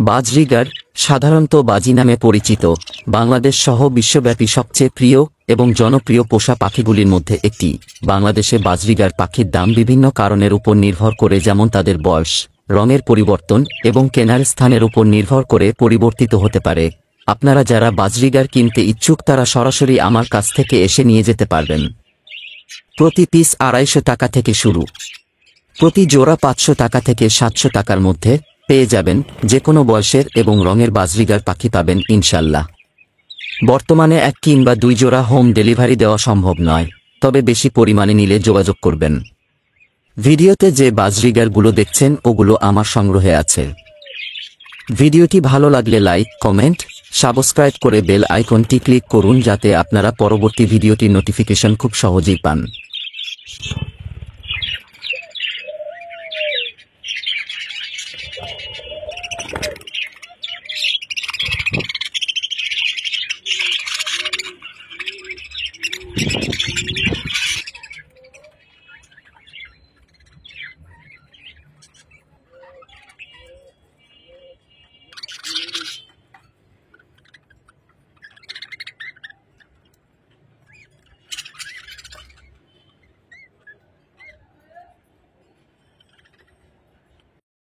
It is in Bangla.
বাজরিগার, সাধারণত বাজি নামে পরিচিত, বাংলাদেশ সহ বিশ্বব্যাপী সবচেয়ে প্রিয় এবং জনপ্রিয় পোষা পাখিগুলির মধ্যে একটি। বাংলাদেশে বাজরিগার পাখির দাম বিভিন্ন কারণের উপর নির্ভর করে, যেমন তাদের বয়স, রঙের পরিবর্তন এবং কেনার স্থানের উপর নির্ভর করে পরিবর্তিত হতে পারে। আপনারা যারা বাজরিগার কিনতে ইচ্ছুক তারা সরাসরি আমার কাছ থেকে এসে নিয়ে যেতে পারবেন। প্রতি পিস 250 টাকা থেকে শুরু, প্রতি জোড়া 500 টাকা থেকে 700 টাকার মধ্যে পেয়ে যাবেন। যে কোনো বয়সের এবং রঙের বাজরিগার পাখি পাবেন ইনশাল্লাহ। বর্তমানে 1 কিংবা 2 জোড়া হোম ডেলিভারি দেওয়া সম্ভব নয়, তবে বেশি পরিমাণে নিলে যোগাযোগ করবেন। ভিডিওতে যে বাজরিগারগুলো দেখছেন ওগুলো আমার সংগ্রহে আছে। ভিডিওটি ভালো লাগলে লাইক, কমেন্ট, সাবস্ক্রাইব করে বেল আইকনটি ক্লিক করুন যাতে আপনারা পরবর্তী ভিডিওটির নোটিফিকেশন খুব সহজেই পান।